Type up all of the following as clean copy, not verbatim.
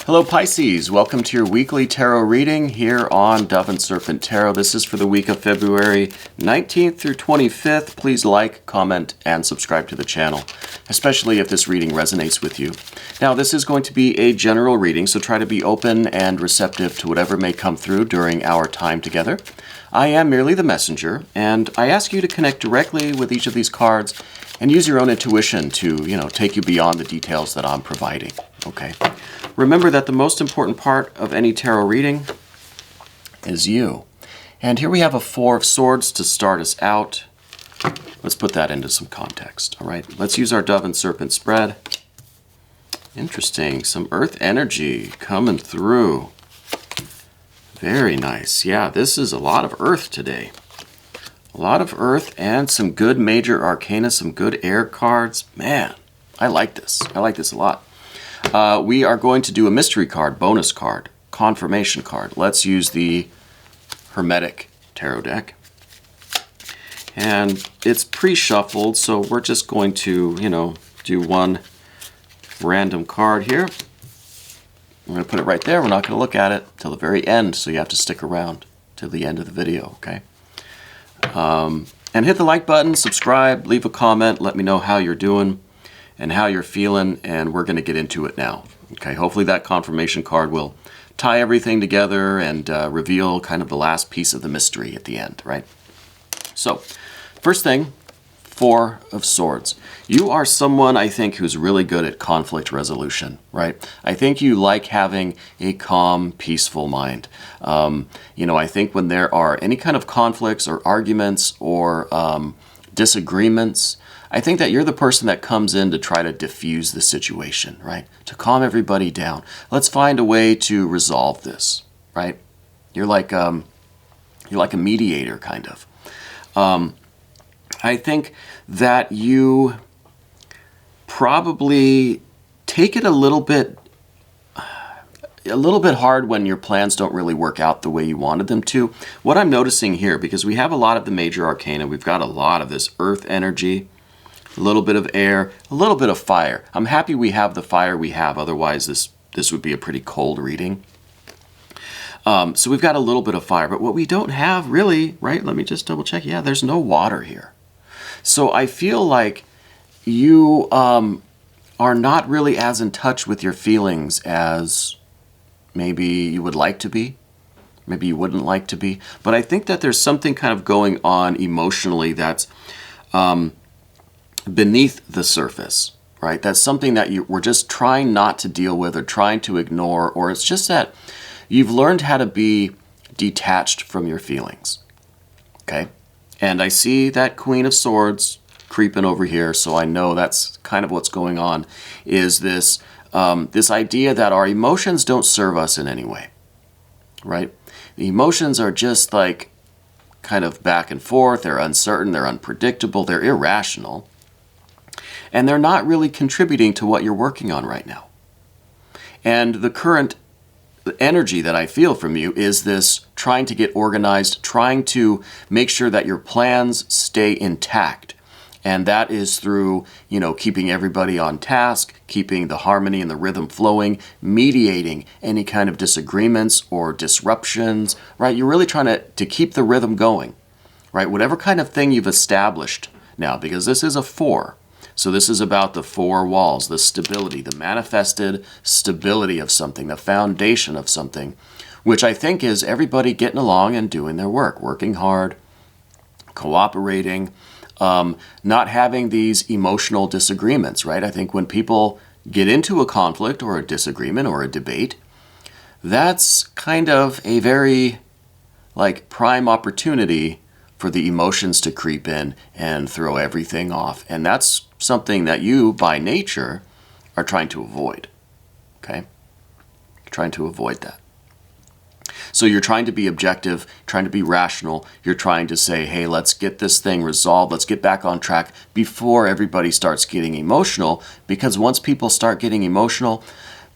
Hello Pisces, welcome to your weekly tarot reading here on Dove and Serpent Tarot. This is for the week of February 19th through 25th. Please like, comment, and subscribe to the channel, especially if this reading resonates with you. Now, this is going to be a general reading, so try to be open and receptive to whatever may come through during our time together. I am merely the messenger, and I ask you to connect directly with each of these cards and use your own intuition to, take you beyond the details that I'm providing, okay? Remember that the most important part of any tarot reading is you. And here we have a Four of Swords to start us out. Let's put that into some context, all right? Let's use our Dove and Serpent spread. Interesting, some earth energy coming through. Very nice. Yeah, this is a lot of earth today. A lot of earth and some good major arcana, some good air cards. Man, I like this. I like this a lot. We are going to do a mystery card, bonus card, confirmation card. Let's use the Hermetic Tarot deck. And it's pre-shuffled, so we're just going to, do one random card here. I'm going to put it right there. We're not going to look at it till the very end, so you have to stick around till the end of the video, okay? And hit the like button, subscribe, leave a comment, let me know how you're doing and how you're feeling, and we're going to get into it now. Okay, hopefully that confirmation card will tie everything together and reveal kind of the last piece of the mystery at the end, right? So, first thing, Four of Swords. You are someone, I think, who's really good at conflict resolution, right? I think you like having a calm, peaceful mind. I think when there are any kind of conflicts or arguments or disagreements, I think that you're the person that comes in to try to diffuse the situation, right? To calm everybody down. Let's find a way to resolve this, right? You're like a mediator, kind of. I think that you probably take it a little bit hard when your plans don't really work out the way you wanted them to. What I'm noticing here, because we have a lot of the major arcana, we've got a lot of this earth energy, a little bit of air, a little bit of fire. I'm happy we have the fire we have, otherwise this would be a pretty cold reading. So we've got a little bit of fire, but what we don't have really, right, let me just double check. Yeah, there's no water here. So I feel like you are not really as in touch with your feelings as maybe you would like to be. Maybe you wouldn't like to be. But I think that there's something kind of going on emotionally that's beneath the surface, right? That's something that we're just trying not to deal with or trying to ignore, or it's just that you've learned how to be detached from your feelings, okay? And I see that Queen of Swords creeping over here, so I know that's kind of what's going on, is this, this idea that our emotions don't serve us in any way, right? The emotions are just like kind of back and forth, they're uncertain, they're unpredictable, they're irrational, and they're not really contributing to what you're working on right now. And the current energy that I feel from you is this trying to get organized, trying to make sure that your plans stay intact. And that is through, keeping everybody on task, keeping the harmony and the rhythm flowing, mediating any kind of disagreements or disruptions, right? You're really trying to keep the rhythm going, right? Whatever kind of thing you've established now, because this is a four. So this is about the four walls, the stability, the manifested stability of something, the foundation of something, which I think is everybody getting along and doing their work, working hard, cooperating, not having these emotional disagreements, right? I think when people get into a conflict or a disagreement or a debate, that's kind of a very prime opportunity for the emotions to creep in and throw everything off. And that's something that you, by nature, are trying to avoid, okay? You're trying to avoid that. So you're trying to be objective, trying to be rational. You're trying to say, hey, let's get this thing resolved. Let's get back on track before everybody starts getting emotional, because once people start getting emotional,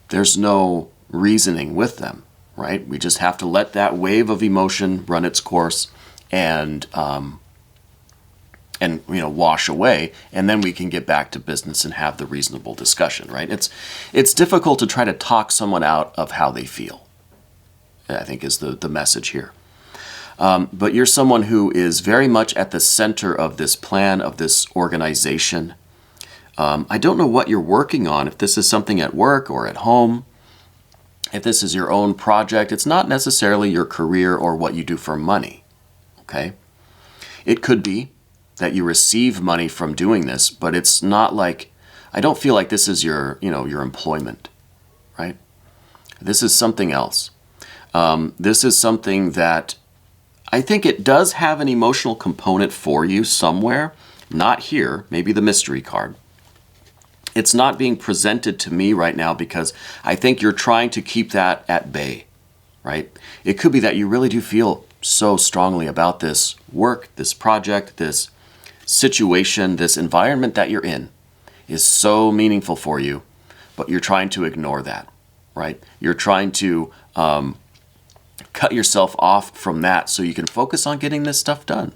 there's no reasoning with them, right? We just have to let that wave of emotion run its course and and wash away, and then we can get back to business and have the reasonable discussion, right? It's difficult to try to talk someone out of how they feel, I think is the message here. But you're someone who is very much at the center of this plan, of this organization. I don't know what you're working on, if this is something at work or at home, if this is your own project. It's not necessarily your career or what you do for money, okay? It could be that you receive money from doing this, but it's not like, I don't feel like this is your, your employment, right? This is something else. This is something that I think it does have an emotional component for you somewhere, not here, maybe the mystery card. It's not being presented to me right now because I think you're trying to keep that at bay, right? It could be that you really do feel so strongly about this work, this project, this situation, this environment that you're in is so meaningful for you, but you're trying to ignore that, right? You're trying to cut yourself off from that so you can focus on getting this stuff done.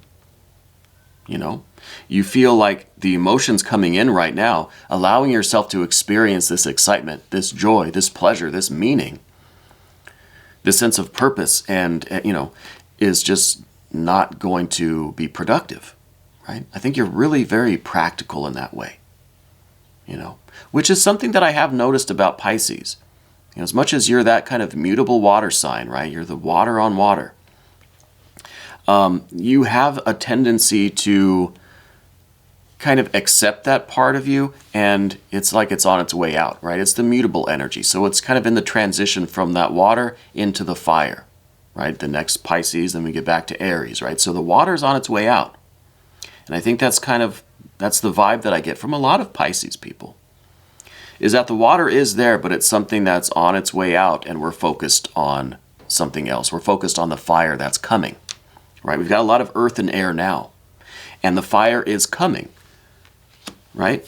You feel like the emotions coming in right now, allowing yourself to experience this excitement, this joy, this pleasure, this meaning, this sense of purpose, and, is just not going to be productive, right? I think you're really very practical in that way, which is something that I have noticed about Pisces. As much as you're that kind of mutable water sign, right? You're the water on water. You have a tendency to kind of accept that part of you, and it's like it's on its way out, right? It's the mutable energy. So it's kind of in the transition from that water into the fire, right? The next Pisces, then we get back to Aries, right? So the water's on its way out. And I think that's the vibe that I get from a lot of Pisces people, is that the water is there, but it's something that's on its way out, and we're focused on something else. We're focused on the fire that's coming, right? We've got a lot of earth and air now, and the fire is coming, right?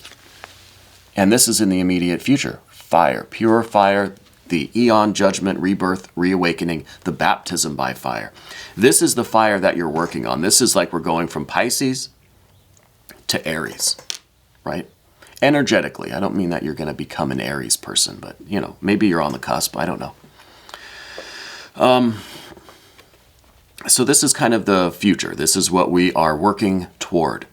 And this is in the immediate future. Fire, pure fire, the eon judgment, rebirth, reawakening, the baptism by fire. This is the fire that you're working on. This is like we're going from Pisces to Aries, right? Energetically. I don't mean that you're going to become an Aries person, but, maybe you're on the cusp. I don't know. So this is kind of the future. This is what we are working toward.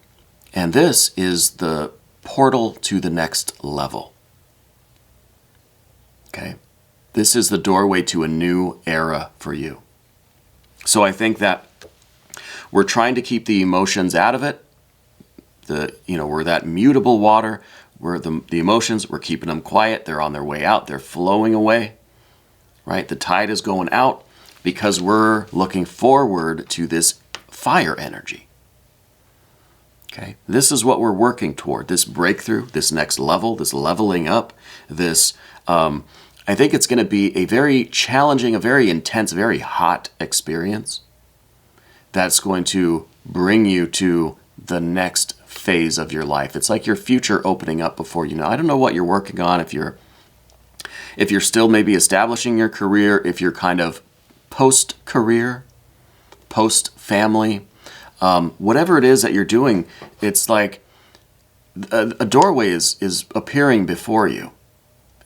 And this is the portal to the next level. Okay? This is the doorway to a new era for you. So I think that we're trying to keep the emotions out of it. We're that mutable water. We're the emotions, we're keeping them quiet. They're on their way out. They're flowing away, right? The tide is going out because we're looking forward to this fire energy. Okay, this is what we're working toward, this breakthrough, this next level, this leveling up, this, I think it's going to be a very challenging, a very intense, very hot experience that's going to bring you to the next phase of your life. It's like your future opening up before you know. I don't know what you're working on, if you're still maybe establishing your career, if you're kind of post-career, post-family, whatever it is that you're doing, it's like a doorway is appearing before you.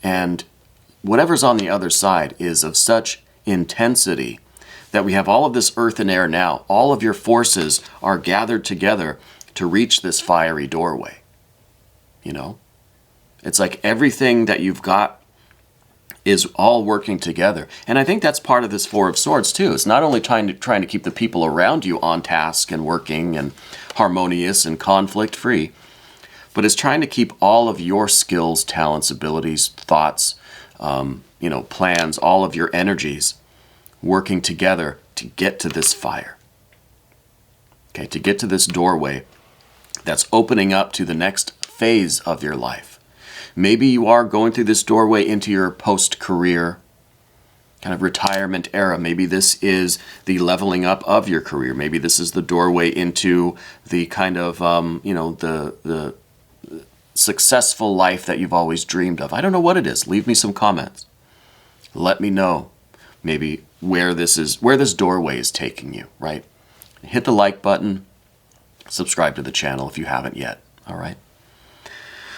And whatever's on the other side is of such intensity that we have all of this earth and air now. All of your forces are gathered together to reach this fiery doorway. It's like everything that you've got is all working together. And I think that's part of this Four of Swords too. It's not only trying to keep the people around you on task and working and harmonious and conflict free, but it's trying to keep all of your skills, talents, abilities, thoughts, plans, all of your energies working together to get to this fire. Okay, to get to this doorway that's opening up to the next phase of your life. Maybe you are going through this doorway into your post-career kind of retirement era. Maybe this is the leveling up of your career. Maybe this is the doorway into the kind of, the successful life that you've always dreamed of. I don't know what it is. Leave me some comments. Let me know maybe where this doorway is taking you, right? Hit the like button. subscribe to the channel if you haven't yet. All right.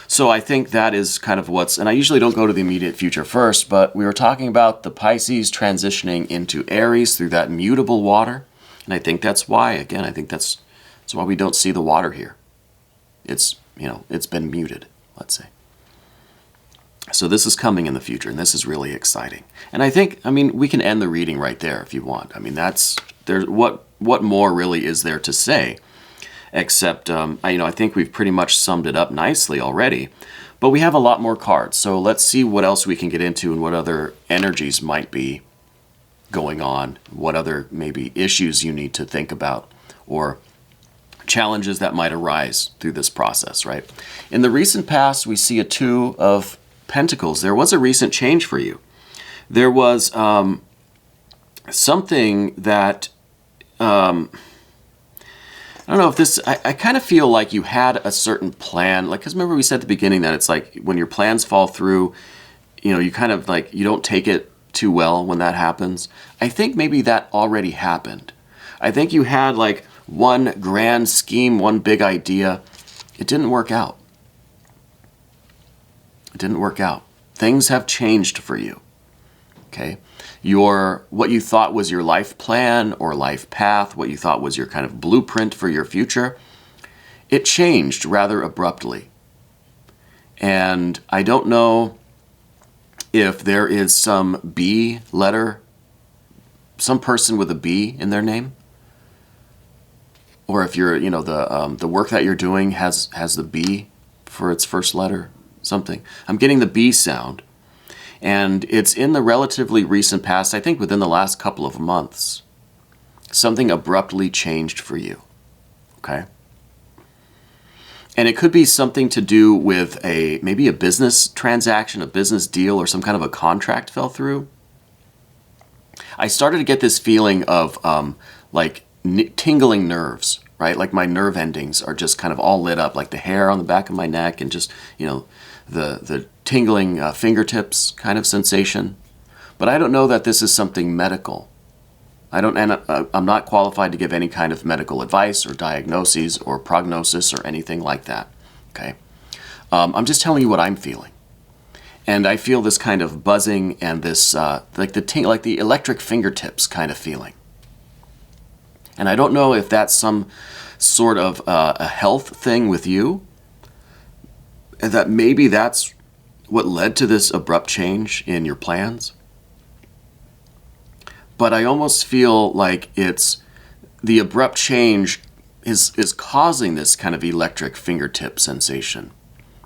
So I think that is kind of and I usually don't go to the immediate future first, but we were talking about the Pisces transitioning into Aries through that mutable water. And I think that's why, again, I think that's why we don't see the water here. It's, it's been muted, let's say. So this is coming in the future, and this is really exciting. And I think, we can end the reading right there if you want. What more really is there to say? Except, I think we've pretty much summed it up nicely already. But we have a lot more cards, so let's see what else we can get into and what other energies might be going on, what other maybe issues you need to think about, or challenges that might arise through this process, right? In the recent past, we see a Two of Pentacles. There was a recent change for you. There was something that... I don't know if this, I kind of feel like you had a certain plan, because remember we said at the beginning that it's like when your plans fall through, you kind of you don't take it too well when that happens. I think maybe that already happened. I think you had one grand scheme, one big idea. It didn't work out. It didn't work out. Things have changed for you. Okay? What you thought was your life plan or life path, what you thought was your kind of blueprint for your future, it changed rather abruptly. And I don't know if there is some B letter, some person with a B in their name, or if you're, the work that you're doing has the B for its first letter, something. I'm getting the B sound. And it's in the relatively recent past, I think within the last couple of months, something abruptly changed for you, okay? And it could be something to do with maybe a business transaction, a business deal, or some kind of a contract fell through. I started to get this feeling of tingling nerves, right? Like my nerve endings are just kind of all lit up, like the hair on the back of my neck and just, the tingling fingertips kind of sensation. But I don't know that this is something medical. I'm not qualified to give any kind of medical advice or diagnoses or prognosis or anything like that. Okay, I'm just telling you what I'm feeling, and I feel this kind of buzzing and this like the electric fingertips kind of feeling. And I don't know if that's some sort of a health thing with you, and that maybe that's what led to this abrupt change in your plans. But I almost feel like it's the abrupt change is causing this kind of electric fingertip sensation.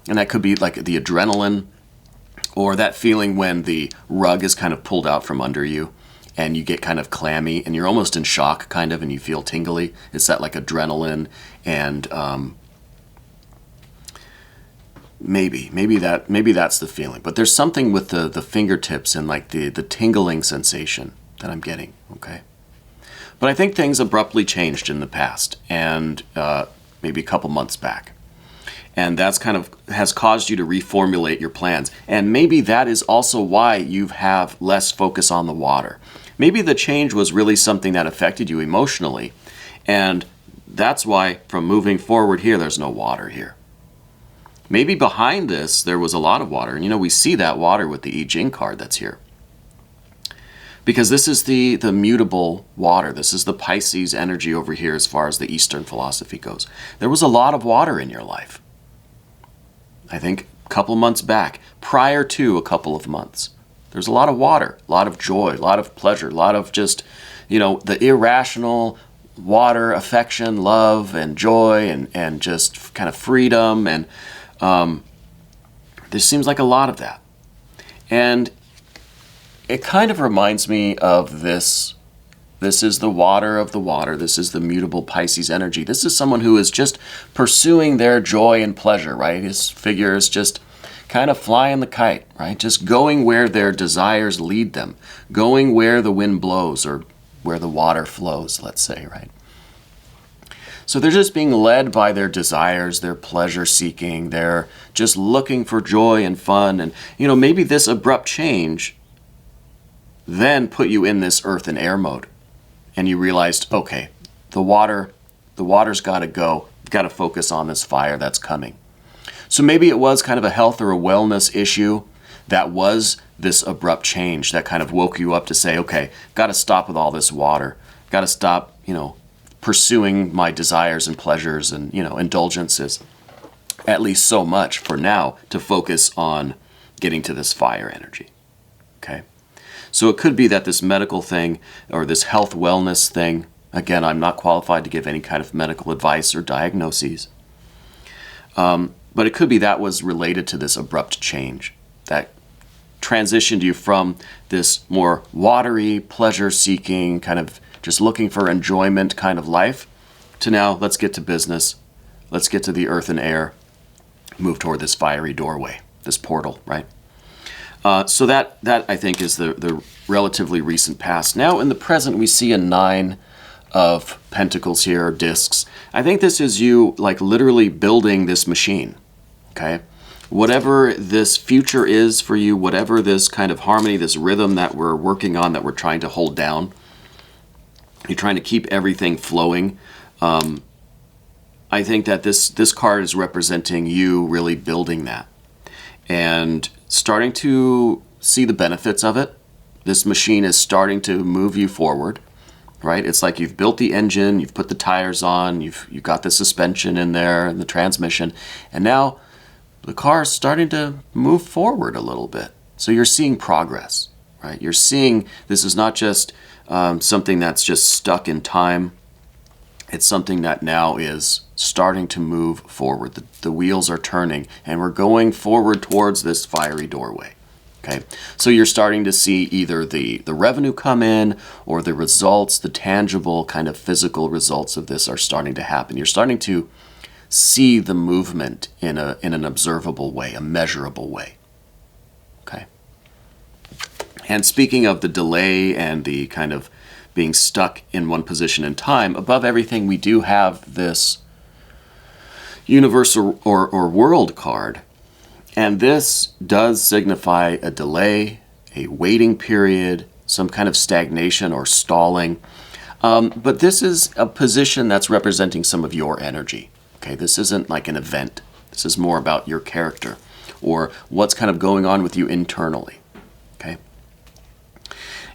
And that could be like the adrenaline, or that feeling when the rug is kind of pulled out from under you and you get kind of clammy and you're almost in shock kind of, and you feel tingly. It's that like adrenaline and maybe that's the feeling. But there's something with the fingertips and like the tingling sensation that I'm getting, okay? But I think things abruptly changed in the past, and maybe a couple months back. And that's kind of has caused you to reformulate your plans. And maybe that is also why you have less focus on the water. Maybe the change was really something that affected you emotionally, and that's why from moving forward here, there's no water here. Maybe behind this, there was a lot of water. And we see that water with the Jing card that's here. Because this is the mutable water. This is the Pisces energy over here as far as the Eastern philosophy goes. There was a lot of water in your life. I think a couple months back, prior to a couple of months. There's a lot of water, a lot of joy, a lot of pleasure, a lot of just, the irrational water, affection, love, and joy, and just kind of freedom. And there seems like a lot of that. And it kind of reminds me of this. This is the water of the water. This is the mutable Pisces energy. This is someone who is just pursuing their joy and pleasure, right? His figure is just kind of flying the kite, right? Just going where their desires lead them, going where the wind blows or where the water flows, let's say, right? So they're just being led by their desires, their pleasure seeking. They're just looking for joy and fun. And, maybe this abrupt change then put you in this earth and air mode. And you realized, okay, the water's got to go. You've got to focus on this fire that's coming. So maybe it was kind of a health or a wellness issue that was this abrupt change that kind of woke you up to say, okay, got to stop with all this water. Got to stop, pursuing my desires and pleasures and, indulgences, at least so much for now, to focus on getting to this fire energy. Okay? So it could be that this medical thing or this health wellness thing, again, I'm not qualified to give any kind of medical advice or diagnoses, but it could be that was related to this abrupt change that transitioned you from this more watery, pleasure-seeking, kind of just looking for enjoyment kind of life to now, let's get to business, let's get to the earth and air, move toward this fiery doorway, this portal, right? So that I think is the relatively recent past. Now in the present, we see a 9 of Pentacles here, discs. I think this is you like literally building this machine, okay? Whatever this future is for you, whatever this kind of harmony, this rhythm that we're working on, that we're trying to hold down, you're trying to keep everything flowing. I think that this card is representing you really building that and starting to see the benefits of it. This machine is starting to move you forward, right? It's like you've built the engine, you've put the tires on, you've got the suspension in there and the transmission, and now the car is starting to move forward a little bit. So you're seeing progress, right? You're seeing this is not just something that's just stuck in time. It's something that now is starting to move forward. The wheels are turning, and we're going forward towards this fiery doorway. Okay, so you're starting to see either the revenue come in, or the results, the tangible kind of physical results of this are starting to happen. You're starting to see the movement in an observable way, a measurable way. Okay. And speaking of the delay and the kind of being stuck in one position in time, above everything, we do have this universal or world card. And this does signify a delay, a waiting period, some kind of stagnation or stalling. But this is a position that's representing some of your energy. Okay, this isn't like an event. This is more about your character or what's kind of going on with you internally. Okay.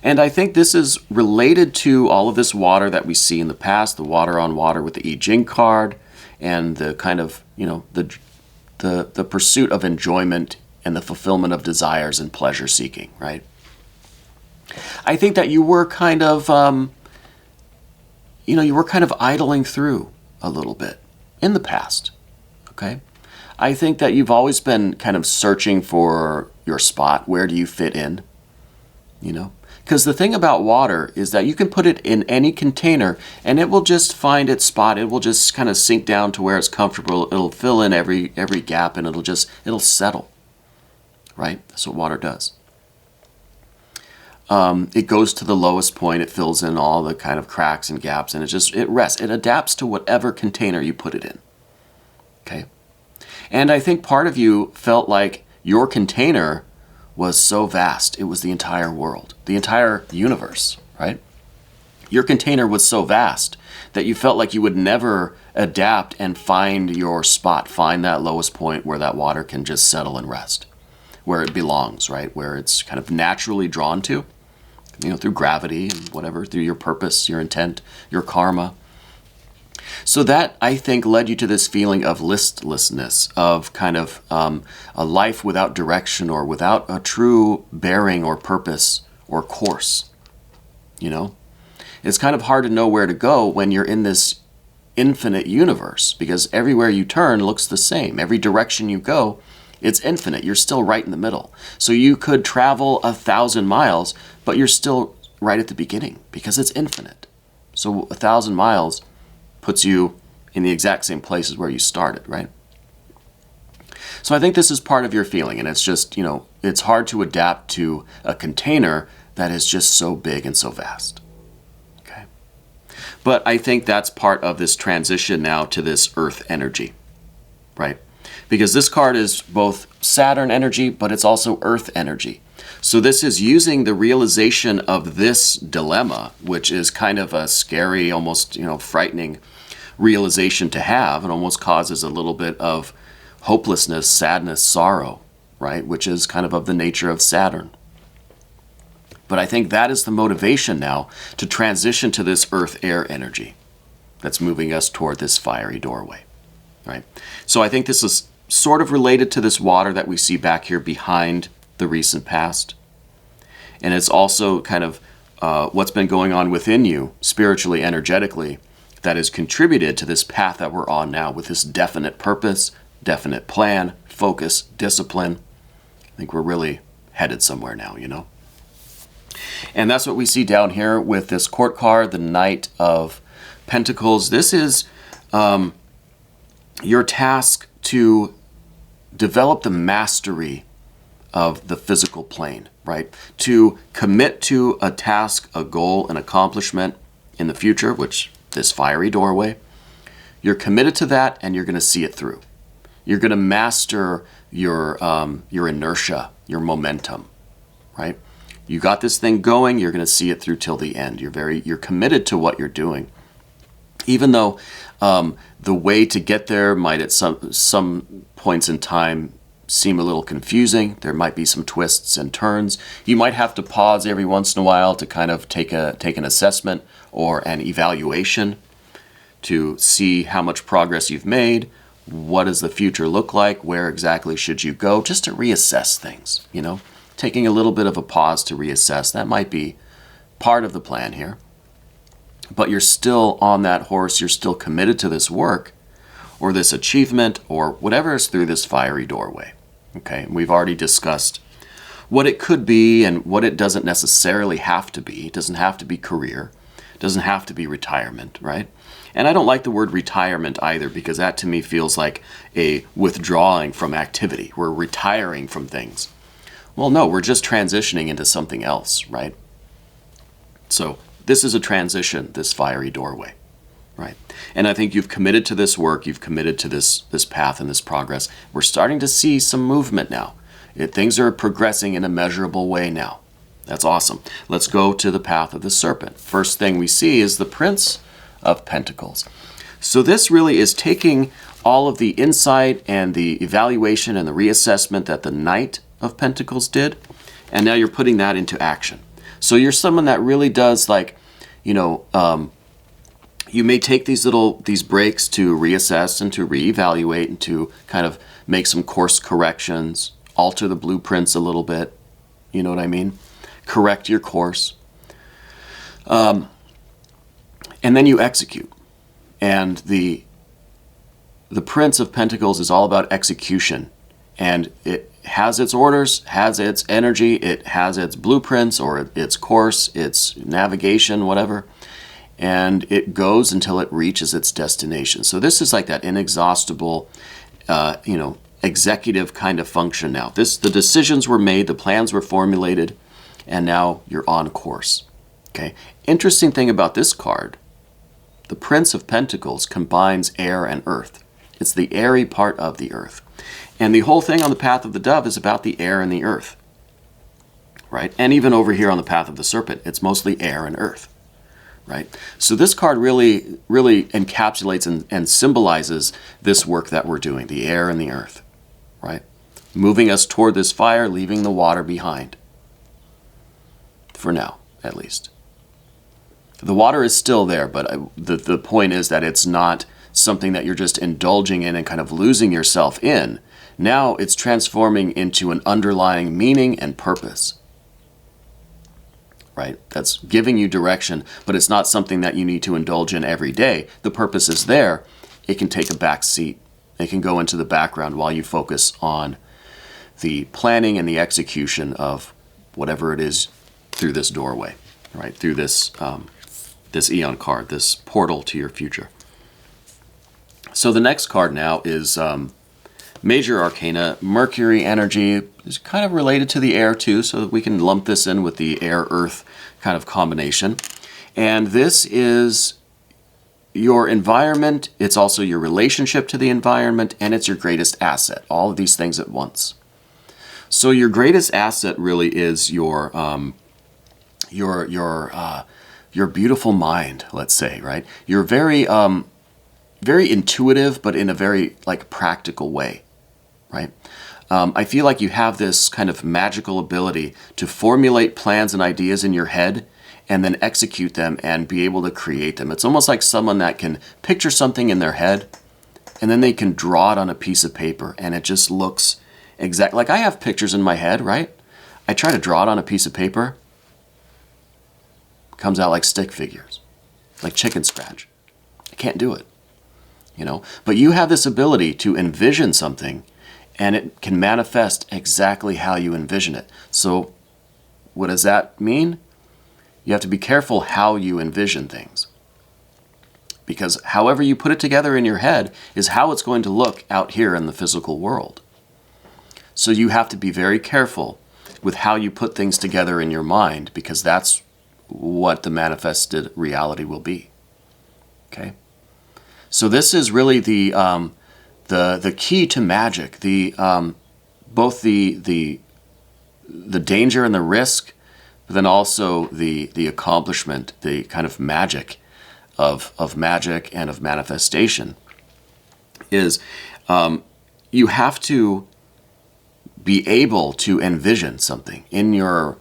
And I think this is related to all of this water that we see in the past, the water on water with the Jing card, and the kind of, the pursuit of enjoyment and the fulfillment of desires and pleasure seeking, right? I think that you were kind of, idling through a little bit in the past, okay? I think that you've always been kind of searching for your spot. Where do you fit in, Because the thing about water is that you can put it in any container and it will just find its spot. It will just kind of sink down to where it's comfortable. It'll fill in every gap and it'll settle, right? That's what water does. It goes to the lowest point. It fills in all the kind of cracks and gaps, and it rests. It adapts to whatever container you put it in, okay? And I think part of you felt like your container was so vast. It was the entire world, the entire universe, right? Your container was so vast that you felt like you would never adapt and find your spot, find that lowest point where that water can just settle and rest, where it belongs, right? Where it's kind of naturally drawn to, through gravity and whatever, through your purpose, your intent, your karma. So that, I think, led you to this feeling of listlessness, of kind of a life without direction or without a true bearing or purpose or course. It's kind of hard to know where to go when you're in this infinite universe, because everywhere you turn looks the same. Every direction you go, it's infinite. You're still right in the middle. So you could travel 1,000 miles, but you're still right at the beginning because it's infinite. So 1,000 miles puts you in the exact same places where you started, right? So I think this is part of your feeling, and it's just, it's hard to adapt to a container that is just so big and so vast, okay? But I think that's part of this transition now to this earth energy, right? Because this card is both Saturn energy, but it's also earth energy. So this is using the realization of this dilemma, which is kind of a scary, almost, frightening realization to have. It almost causes a little bit of hopelessness, sadness, sorrow, right? Which is kind of the nature of Saturn. But I think that is the motivation now to transition to this earth-air energy that's moving us toward this fiery doorway, right? So I think this is sort of related to this water that we see back here behind the recent past. And it's also kind of what's been going on within you, spiritually, energetically, that has contributed to this path that we're on now with this definite purpose, definite plan, focus, discipline. I think we're really headed somewhere now, you know? And that's what we see down here with this court card, the Knight of Pentacles. This is your task to develop the mastery of the physical plane, right? To commit to a task, a goal, an accomplishment in the future, which this fiery doorway. You're committed to that, and you're going to see it through. You're going to master your inertia, your momentum, right? You got this thing going, you're going to see it through till the end. You're committed to what you're doing. Even though the way to get there might at some points in time seem a little confusing, there might be some twists and turns. You might have to pause every once in a while to kind of take an assessment or an evaluation to see how much progress you've made. What does the future look like? Where exactly should you go? Just to reassess things, you know? Taking a little bit of a pause to reassess. That might be part of the plan here. But you're still on that horse. You're still committed to this work or this achievement or whatever is through this fiery doorway. Okay, and we've already discussed what it could be and what it doesn't necessarily have to be. It doesn't have to be career. It doesn't have to be retirement, right? And I don't like the word retirement either, because that to me feels like a withdrawing from activity. We're retiring from things. Well, no, we're just transitioning into something else, right? So this is a transition, this fiery doorway, right? And I think you've committed to this work, you've committed to this path and this progress. We're starting to see some movement now. Things are progressing in a measurable way now. That's awesome. Let's go to the path of the serpent. First thing we see is the Prince of Pentacles. So this really is taking all of the insight and the evaluation and the reassessment that the Knight of Pentacles did, and now you're putting that into action. So you're someone that really does, like, you know, you may take these breaks to reassess and to reevaluate and to kind of make some course corrections, alter the blueprints a little bit, you know what I mean? Correct your course. And then you execute. And the Prince of Pentacles is all about execution. And it has its orders, has its energy, it has its blueprints or its course, its navigation, whatever. And it goes until it reaches its destination. So this is like that inexhaustible, executive kind of function now. The decisions were made, the plans were formulated, and now you're on course. Okay. Interesting thing about this card, the Prince of Pentacles combines air and earth. It's the airy part of the earth. And the whole thing on the path of the dove is about the air and the earth, right? And even over here on the path of the serpent, it's mostly air and earth, right? So this card really, really encapsulates and symbolizes this work that we're doing, the air and the earth, right? Moving us toward this fire, leaving the water behind. For now, at least. The water is still there, but the point is that it's not something that you're just indulging in and kind of losing yourself in. Now it's transforming into an underlying meaning and purpose, right? That's giving you direction, but it's not something that you need to indulge in every day. The purpose is there. It can take a back seat. It can go into the background while you focus on the planning and the execution of whatever it is through this doorway, right? Through this this Eon card, this portal to your future. So the next card now is Major Arcana, Mercury energy. Is kind of related to the air too, so that we can lump this in with the air-earth kind of combination. And this is your environment. It's also your relationship to the environment, and it's your greatest asset. All of these things at once. So your greatest asset really is your beautiful mind, let's say, right? You're very very intuitive, but in a very like practical way, right? I feel like you have this kind of magical ability to formulate plans and ideas in your head and then execute them and be able to create them. It's almost like someone that can picture something in their head and then they can draw it on a piece of paper and it just looks exact. Like I have pictures in my head, right? I try to draw it on a piece of paper. It comes out like stick figures, like chicken scratch. I can't do it, you know? But you have this ability to envision something and it can manifest exactly how you envision it. So what does that mean? You have to be careful how you envision things. Because however you put it together in your head is how it's going to look out here in the physical world. So you have to be very careful with how you put things together in your mind, because that's what the manifested reality will be. Okay? So this is really the key to magic, both the danger and the risk, but then also the accomplishment, the kind of magic of magic and of manifestation is you have to be able to envision something in your,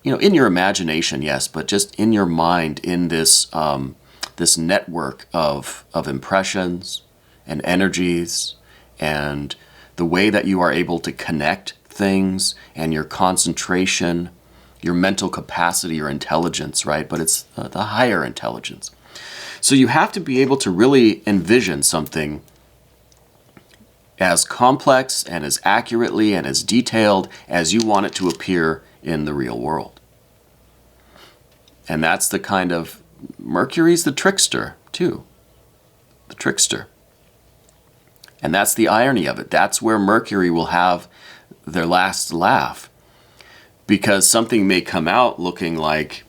in your imagination, yes, but just in your mind, in this this network of impressions and energies and the way that you are able to connect things and your concentration, your mental capacity, your intelligence, right? But it's the higher intelligence. So you have to be able to really envision something as complex and as accurately and as detailed as you want it to appear in the real world. And that's the kind of, Mercury's the trickster too. The trickster. And that's the irony of it. That's where Mercury will have their last laugh. Because something may come out looking like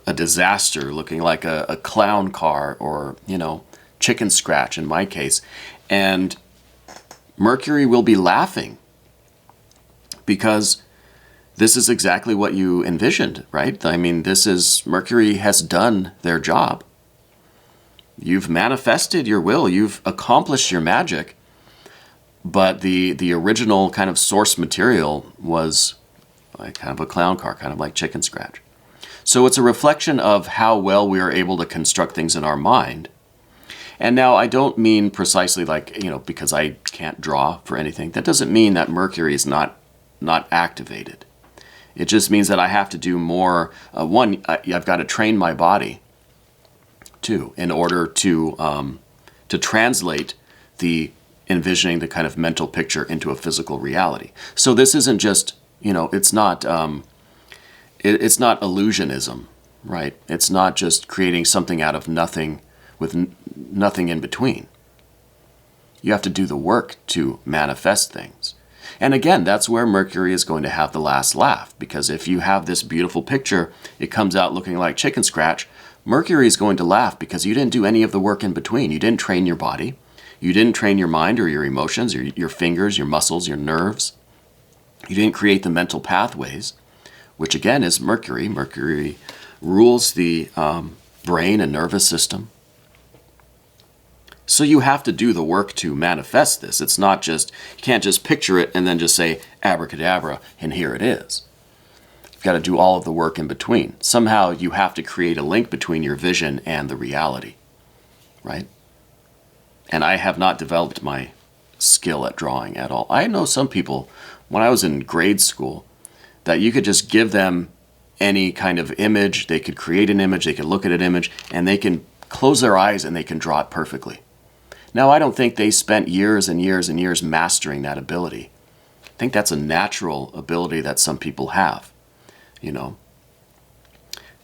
a disaster, looking like a clown car or, chicken scratch in my case. And Mercury will be laughing because this is exactly what you envisioned, right? I mean, Mercury has done their job. You've manifested your will, you've accomplished your magic, but the original kind of source material was like kind of a clown car, kind of like chicken scratch. So it's a reflection of how well we are able to construct things in our mind. And now I don't mean precisely like, because I can't draw for anything. That doesn't mean that Mercury is not activated. It just means that I have to do more. I've got to train my body too in order to translate the envisioning the kind of mental picture into a physical reality. So this isn't just, it's not illusionism, right? It's not just creating something out of nothing with nothing in between. You have to do the work to manifest things. And again, that's where Mercury is going to have the last laugh, because if you have this beautiful picture, it comes out looking like chicken scratch, Mercury is going to laugh because you didn't do any of the work in between. You didn't train your body. You didn't train your mind or your emotions, or your fingers, your muscles, your nerves. You didn't create the mental pathways, which again is Mercury. Mercury rules the brain and nervous system. So you have to do the work to manifest this. It's not just, you can't just picture it and then just say abracadabra and here it is. You've got to do all of the work in between. Somehow you have to create a link between your vision and the reality, right? And I have not developed my skill at drawing at all. I know some people, when I was in grade school, that you could just give them any kind of image, they could create an image, they could look at an image, and they can close their eyes and they can draw it perfectly. Now, I don't think they spent years and years and years mastering that ability. I think that's a natural ability that some people have,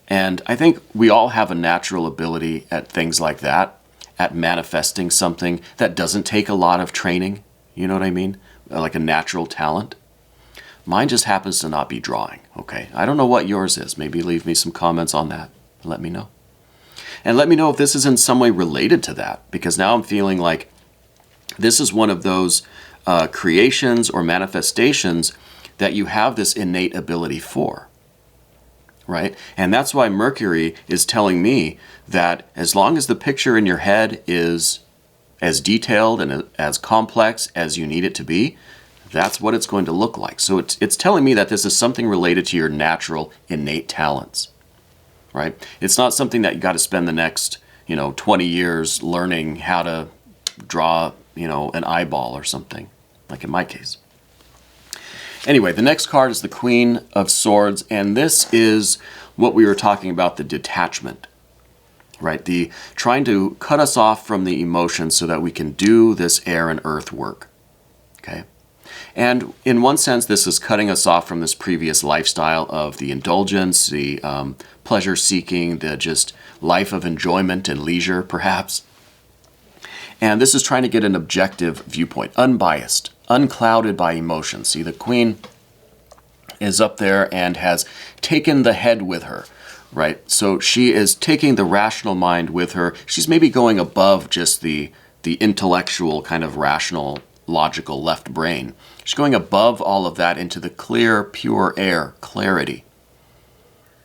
And I think we all have a natural ability at things like that, at manifesting something that doesn't take a lot of training, you know what I mean? Like a natural talent. Mine just happens to not be drawing, okay? I don't know what yours is. Maybe leave me some comments on that. Let me know. And let me know if this is in some way related to that, because now I'm feeling like this is one of those creations or manifestations that you have this innate ability for, right? And that's why Mercury is telling me that as long as the picture in your head is as detailed and as complex as you need it to be, that's what it's going to look like. So it's telling me that this is something related to your natural innate talents, right? It's not something that you got to spend the next, 20 years learning how to draw, an eyeball or something, like in my case. Anyway, the next card is the Queen of Swords, and this is what we were talking about, the detachment, right? The trying to cut us off from the emotions so that we can do this air and earth work, okay? And in one sense, this is cutting us off from this previous lifestyle of the indulgence, the pleasure-seeking, the just life of enjoyment and leisure, perhaps. And this is trying to get an objective viewpoint, unbiased, unclouded by emotion. See, the Queen is up there and has taken the head with her, right? So she is taking the rational mind with her. She's maybe going above just the intellectual kind of rational, logical left brain. She's going above all of that into the clear, pure air, clarity.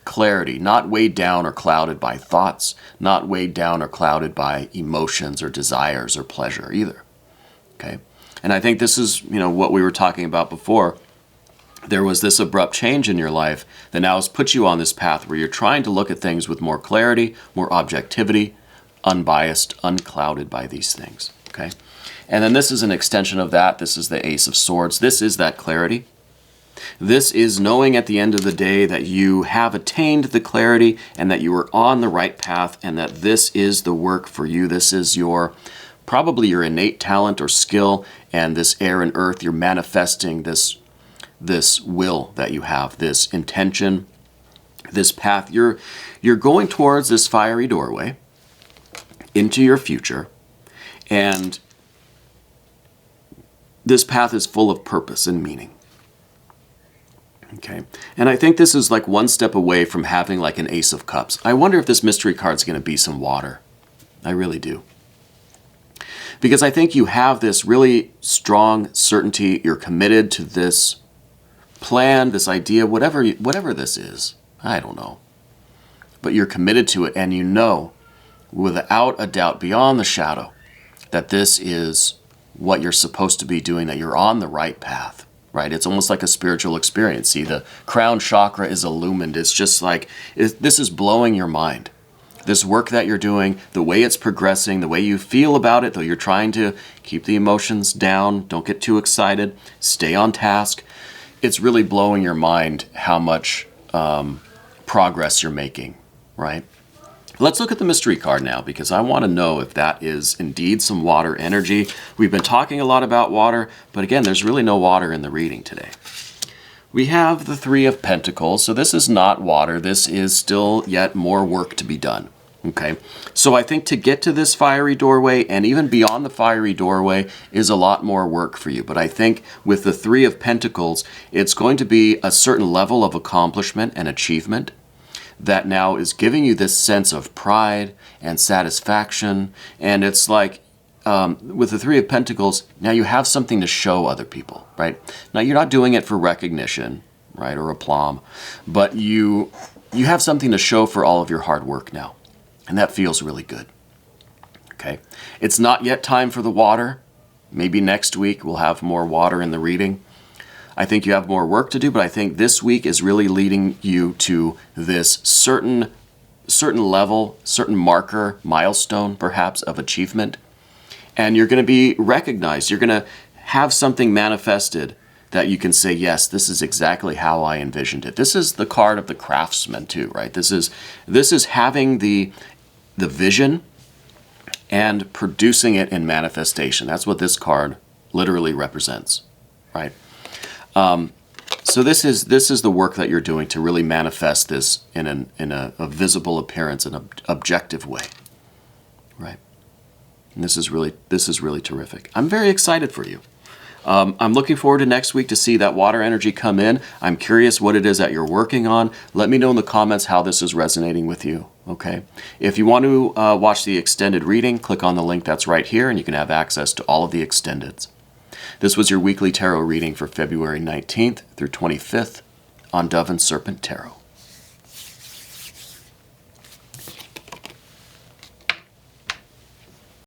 Clarity, not weighed down or clouded by thoughts, not weighed down or clouded by emotions or desires or pleasure either. Okay? And I think this is, what we were talking about before. There was this abrupt change in your life that now has put you on this path where you're trying to look at things with more clarity, more objectivity, unbiased, unclouded by these things. Okay? And then this is an extension of that. This is the Ace of Swords. This is that clarity. This is knowing at the end of the day that you have attained the clarity and that you are on the right path and that this is the work for you. This is probably your innate talent or skill, and this air and earth, you're manifesting this will that you have, this intention, this path. You're going towards this fiery doorway into your future, and this path is full of purpose and meaning. Okay, and I think this is like one step away from having like an Ace of Cups. I wonder if this mystery card is going to be some water. I really do. Because I think you have this really strong certainty. You're committed to this plan, this idea, whatever this is. I don't know. But you're committed to it, and you know without a doubt, beyond the shadow, that this is what you're supposed to be doing, that you're on the right path. Right? It's almost like a spiritual experience. See, the crown chakra is illumined. It's just like, this is blowing your mind. This work that you're doing, the way it's progressing, the way you feel about it, though you're trying to keep the emotions down, don't get too excited, stay on task. It's really blowing your mind how much progress you're making, right? Let's look at the mystery card now, because I want to know if that is indeed some water energy. We've been talking a lot about water, but again, there's really no water in the reading today. We have the Three of Pentacles, so this is not water. This is still yet more work to be done. Okay, so I think to get to this fiery doorway and even beyond the fiery doorway is a lot more work for you. But I think with the Three of Pentacles, it's going to be a certain level of accomplishment and achievement that now is giving you this sense of pride and satisfaction. And it's like, with the Three of Pentacles, now you have something to show other people, right? Now you're not doing it for recognition, right, or aplomb, but you have something to show for all of your hard work now. And that feels really good, okay? It's not yet time for the water. Maybe next week we'll have more water in the reading. I think you have more work to do, but I think this week is really leading you to this certain level, certain marker, milestone perhaps of achievement. And you're going to be recognized. You're going to have something manifested that you can say, yes, this is exactly how I envisioned it. This is the card of the craftsman too, right? This is having the vision and producing it in manifestation. That's what this card literally represents, right? So this is the work that you're doing to really manifest this in a visible appearance, in an objective way, right? And this is really terrific. I'm very excited for you. I'm looking forward to next week to see that water energy come in. I'm curious what it is that you're working on. Let me know in the comments how this is resonating with you, okay? If you want to watch the extended reading, click on the link that's right here, and you can have access to all of the extendeds. This was your weekly tarot reading for February 19th through 25th on Dove and Serpent Tarot.